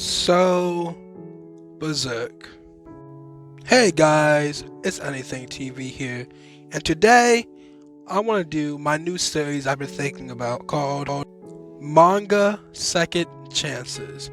So, Berserk. Hey guys, it's Anything TV here, and today I want to do my new series I've been thinking about called Manga Second Chances.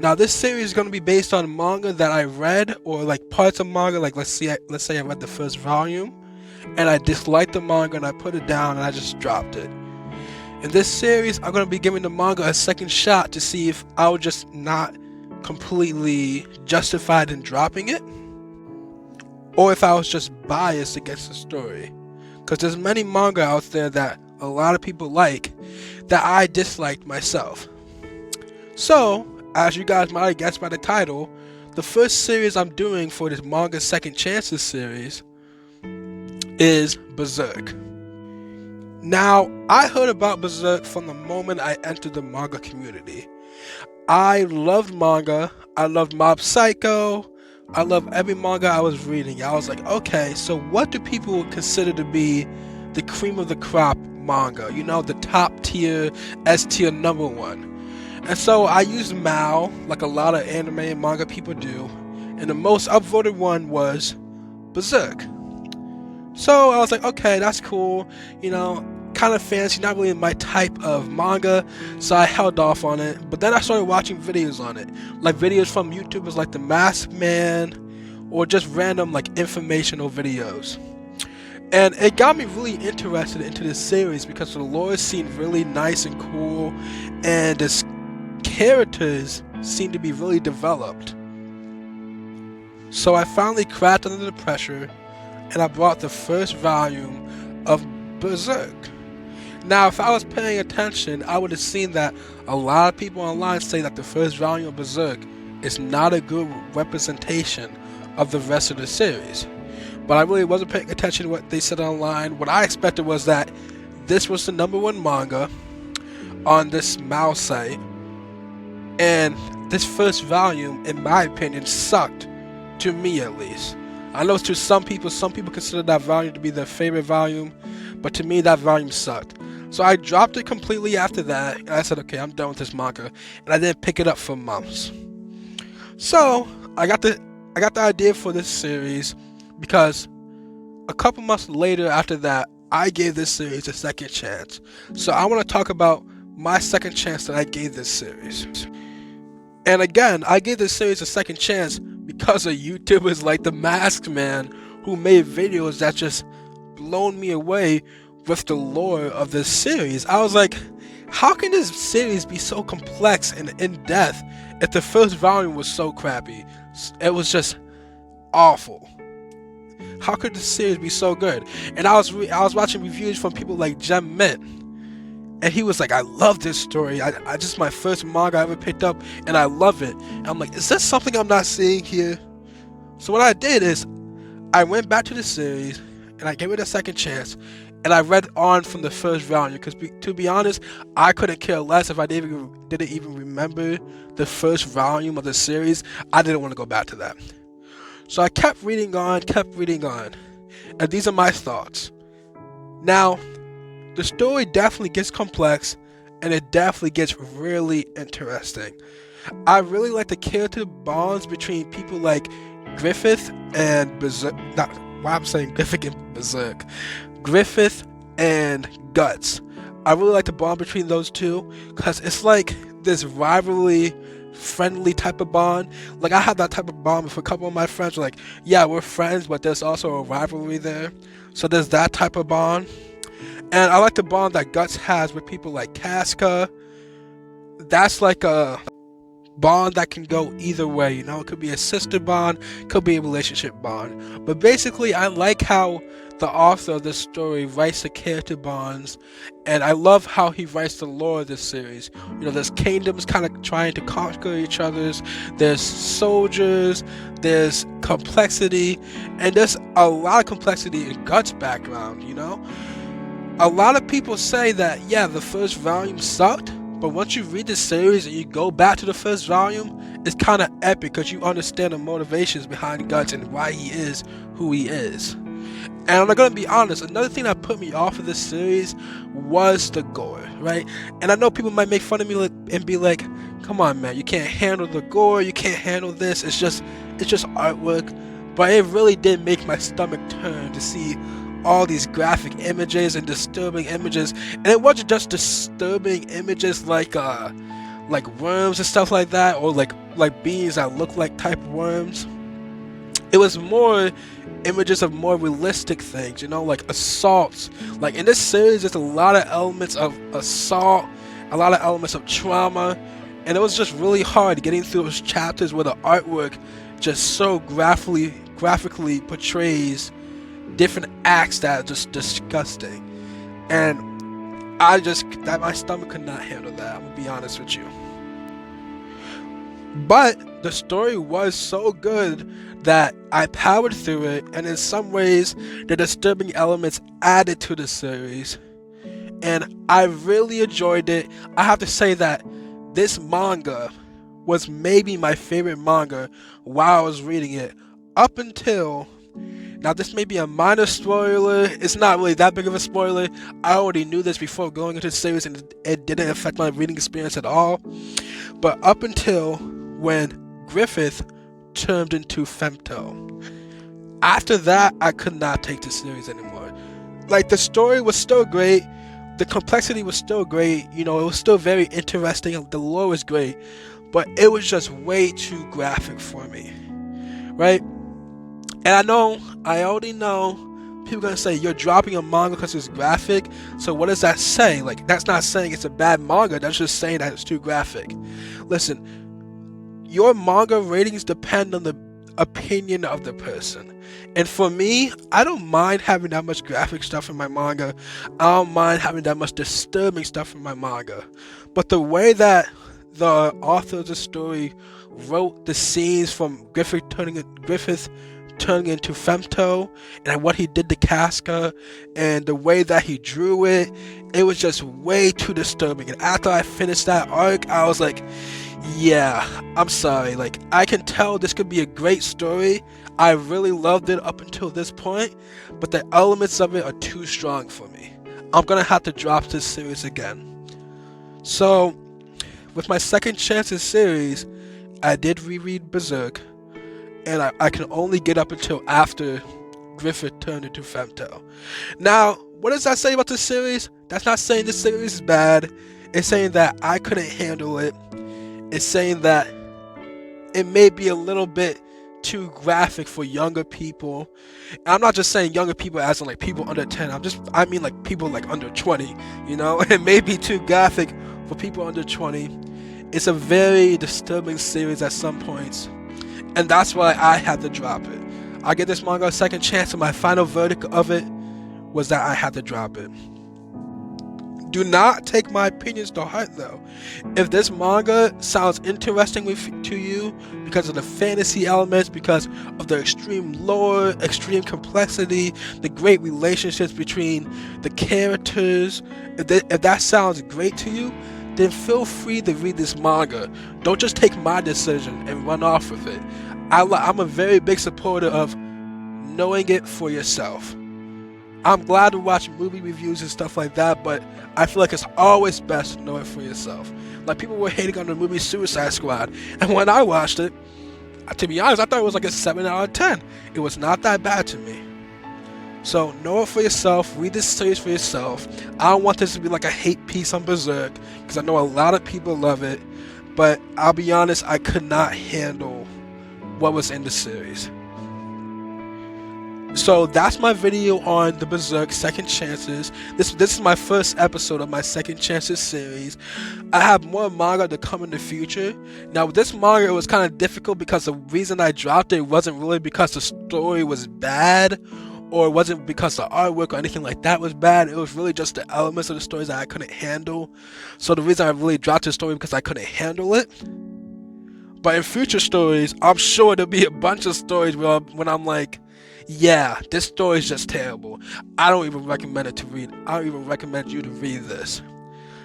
Now, this series is going to be based on manga that I read, or like parts of manga. Like let's say I read the first volume, and I disliked the manga and I put it down and I just dropped it. In this series, I'm going to be giving the manga a second shot to see if I was just not completely justified in dropping it, or if I was just biased against the story. Because there's many manga out there that a lot of people like that I disliked myself. So, as you guys might have guessed by the title, the first series I'm doing for this Manga Second Chances series is Berserk. Now, I heard about Berserk from the moment I entered the manga community. I loved manga, I loved Mob Psycho, I loved every manga I was reading. I was like, okay, so what do people consider to be the cream of the crop manga? You know, the top tier, S tier number one. And so I used Mao, like a lot of anime and manga people do, and the most upvoted one was Berserk. So I was like, okay, that's cool, you know, kind of fancy, not really my type of manga, so I held off on it. But then I started watching videos on it, like videos from YouTubers like The Masked Man, or just random like informational videos. And it got me really interested into this series because the lore seemed really nice and cool, and the characters seemed to be really developed. So I finally cracked under the pressure, and I bought the first volume of Berserk. Now, if I was paying attention, I would have seen that a lot of people online say that the first volume of Berserk is not a good representation of the rest of the series. But I really wasn't paying attention to what they said online. What I expected was that this was the #1 manga on this Mao site, and this first volume, in my opinion, sucked, to me at least. I know to some people consider that volume to be their favorite volume, but to me that volume sucked. So I dropped it completely after that, and I said, okay, I'm done with this manga, and I didn't pick it up for months. So I got the idea for this series because a couple months later after that, I gave this series a second chance. So I want to talk about my second chance that I gave this series. And again, I gave this series a second chance because of YouTubers like The Masked Man, who made videos that just blown me away with the lore of this series. I was like, how can this series be so complex and in-depth if the first volume was so crappy? It was just awful. How could this series be so good? And I was watching reviews from people like Gem Mint, and he was like, I love this story. I just my first manga I ever picked up, and I love it. And I'm like, is there something I'm not seeing here? So what I did is, I went back to the series, and I gave it a second chance, and I read on from the first volume, because to be honest, I couldn't care less if I didn't even remember the first volume of the series. I didn't want to go back to that. So I kept reading on, and these are my thoughts. Now, the story definitely gets complex, and it definitely gets really interesting. I really like the character bonds between people like Griffith and Berserk. Griffith and Guts. I really like the bond between those two because it's like this rivalry, friendly type of bond. Like I have that type of bond with a couple of my friends. Like, yeah, we're friends, but there's also a rivalry there. So there's that type of bond. And I like the bond that Guts has with people like Casca. That's like a bond that can go either way, you know. It could be a sister bond, could be a relationship bond. But basically, I like how the author of this story writes the character bonds, and I love how he writes the lore of this series. You know, there's kingdoms kind of trying to conquer each other's, there's soldiers, there's complexity, and there's a lot of complexity in Guts' background, you know. A lot of people say that, yeah, the first volume sucked, but once you read the series and you go back to the first volume, it's kind of epic because you understand the motivations behind Guts and why he is who he is. And I'm gonna be honest, another thing that put me off of this series was the gore, right? And I know people might make fun of me and be like, come on, man, you can't handle the gore, you can't handle this. It's just artwork. But it really did make my stomach turn to see all these graphic images and disturbing images. And it wasn't just disturbing images like worms and stuff like that, or like beings that look like type worms. It was more images of more realistic things, you know, like assaults. Like in this series, there's a lot of elements of assault, a lot of elements of trauma, and it was just really hard getting through those chapters where the artwork just so graphically portrays different acts that are just disgusting. And my stomach could not handle that, I'm gonna be honest with you. But the story was so good that I powered through it, and in some ways the disturbing elements added to the series, and I really enjoyed it. I have to say that this manga was maybe my favorite manga while I was reading it, up until now. This may be a minor spoiler, it's not really that big of a spoiler. I already knew this before going into the series, and it didn't affect my reading experience at all. But up until when Griffith turned into Femto, after that I could not take the series anymore. Like, the story was still great, the complexity was still great, you know, it was still very interesting, the lore was great, but it was just way too graphic for me, right? And I already know people are gonna say you're dropping a manga because it's graphic, so what does that say? Like, that's not saying it's a bad manga, that's just saying that it's too graphic. Listen, your manga ratings depend on the opinion of the person. And for me, I don't mind having that much graphic stuff in my manga. I don't mind having that much disturbing stuff in my manga. But the way that the author of the story wrote the scenes from Griffith turning into Femto, and what he did to Casca, and the way that he drew it, it was just way too disturbing. And after I finished that arc, I was like, yeah, I'm sorry, like, I can tell this could be a great story. I really loved it up until this point, but the elements of it are too strong for me. I'm gonna have to drop this series again. So, with my second chances series, I did reread Berserk, and I can only get up until after Griffith turned into Femto. Now, what does that say about this series? That's not saying this series is bad. It's saying that I couldn't handle it. It's saying that it may be a little bit too graphic for younger people. And I'm not just saying younger people as in like people under 10. I mean like people like under 20, you know? It may be too graphic for people under 20. It's a very disturbing series at some points, and that's why I had to drop it. I give this manga a second chance, and my final verdict of it was that I had to drop it. Do not take my opinions to heart though. If this manga sounds interesting to you because of the fantasy elements, because of the extreme lore, extreme complexity, the great relationships between the characters, if that sounds great to you, then feel free to read this manga. Don't just take my decision and run off with it. I'm a very big supporter of knowing it for yourself. I'm glad to watch movie reviews and stuff like that, but I feel like it's always best to know it for yourself. Like, people were hating on the movie Suicide Squad, and when I watched it, to be honest, I thought it was like a 7 out of 10. It was not that bad to me. So know it for yourself, read this series for yourself. I don't want this to be like a hate piece on Berserk, because I know a lot of people love it, but I'll be honest, I could not handle what was in the series. So that's my video on the Berserk Second Chances. This is my first episode of my Second Chances series. I have more manga to come in the future. Now with this manga, it was kind of difficult because the reason I dropped it wasn't really because the story was bad, or it wasn't because the artwork or anything like that was bad. It was really just the elements of the stories that I couldn't handle. So the reason I really dropped the story because I couldn't handle it. But in future stories, I'm sure there'll be a bunch of stories when I'm like, yeah, this story is just terrible. I don't even recommend it to read. I don't even recommend you to read this.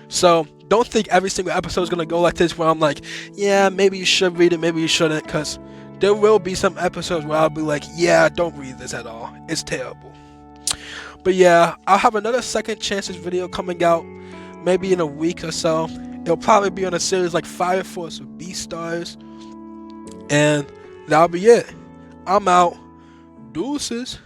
So don't think every single episode is going to go like this where I'm like, yeah, maybe you should read it, maybe you shouldn't, because there will be some episodes where I'll be like, yeah, don't read this at all. It's terrible. But yeah, I'll have another Second Chances video coming out maybe in a week or so. It'll probably be on a series like Fire Force or Beastars, and that'll be it. I'm out. Deuces.